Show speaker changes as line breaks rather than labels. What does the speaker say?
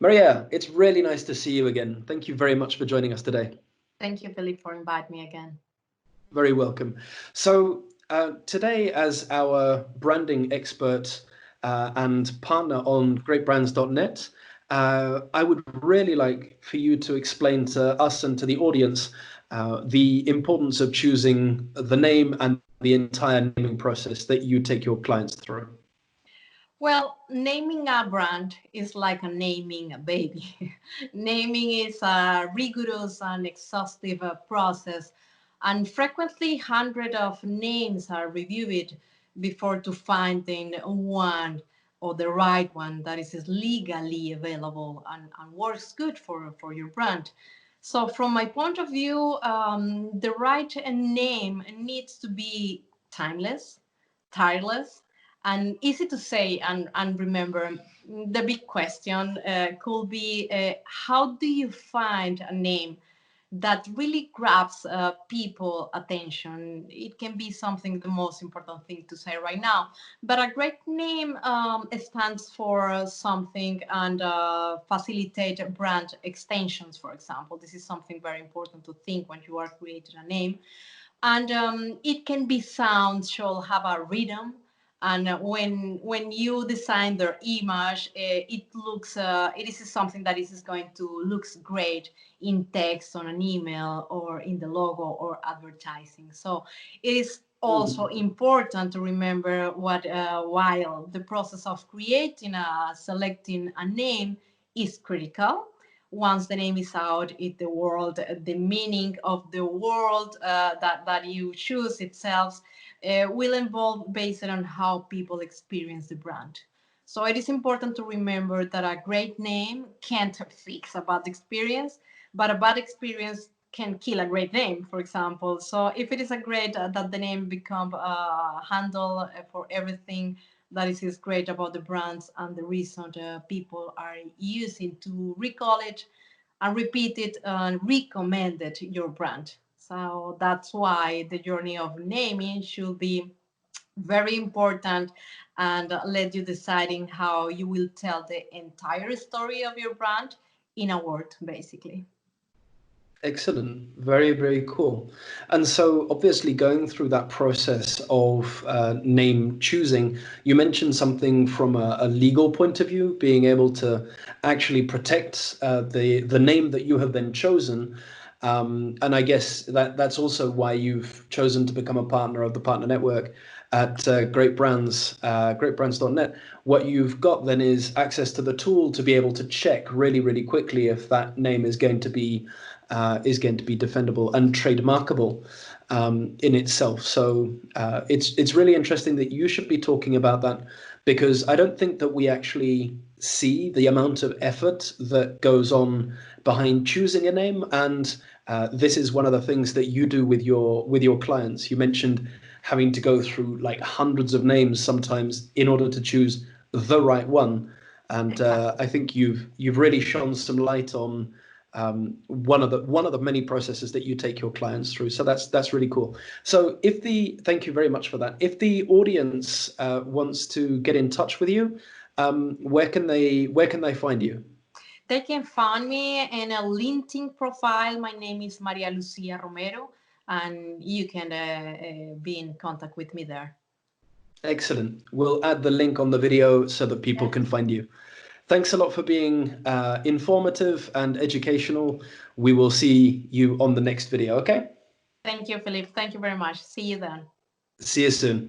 Maria, it's really nice to see you again. Thank you very much for joining us today.
Thank you, Philip, for inviting me again.
Very welcome. So, today, as our branding expert and partner on GreatBrands.net, I would really like for you to explain to us and to the audience the importance of choosing the name and the entire naming process that you take your clients through.
Well, naming a brand is like a naming a baby. Naming is a rigorous and exhaustive process, and frequently hundreds of names are reviewed before to finding one or the right one that is legally available and works good for your brand. So, from my point of view, the right name needs to be timeless, tireless, and easy to say and remember. The big question could be how do you find a name that really grabs people attention? It can be something the most important thing to say right now, but a great name stands for something and facilitate brand extensions, for example. This is something very important to think when you are creating a name, and it can be sound, should have a rhythm, and when you design their image, it is something that is going to looks great in text on an email or in the logo or advertising. So it is also
Mhm.
important to remember what while the process of creating a selecting a name is critical. Once the name is out in the world, the meaning of the world that you choose itself will evolve based on how people experience the brand. So it is important to remember that a great name can't fix a bad experience, but a bad experience can kill a great name, for example. So if it is a great that the name become a handle for everything that is great about the brands and the reason people are using to recall it and repeat it and recommend it your brand. So that's why the journey of naming should be very important and let you deciding how you will tell the entire story of your brand in a word, basically.
Excellent. Very, very cool. And so, obviously, going through that process of name choosing, you mentioned something from a legal point of view, being able to actually protect the name that you have then chosen. And I guess that's also why you've chosen to become a partner of the partner network at GreatBrands.net. What you've got then is access to the tool to be able to check really, really quickly if that name is going to be defendable and trademarkable in itself. So it's really interesting that you should be talking about that, because I don't think that we actually see the amount of effort that goes on behind choosing a name. And this is one of the things that you do with your clients. You mentioned having to go through like hundreds of names sometimes in order to choose the right one. And
Exactly.
I think you've really shone some light on one of the many processes that you take your clients through. So that's really cool. So thank you very much for that. If the audience wants to get in touch with you, where can they find you?
They can find me in a LinkedIn profile. My name is Maria Lucia Romero, and you can be in contact with me there.
Excellent. We'll add the link on the video so that people can
Yes.
find you. Thanks a lot for being informative and educational. We will see you on the next video. Okay.
Thank you, Philip. Thank you very much. See you then.
See you soon.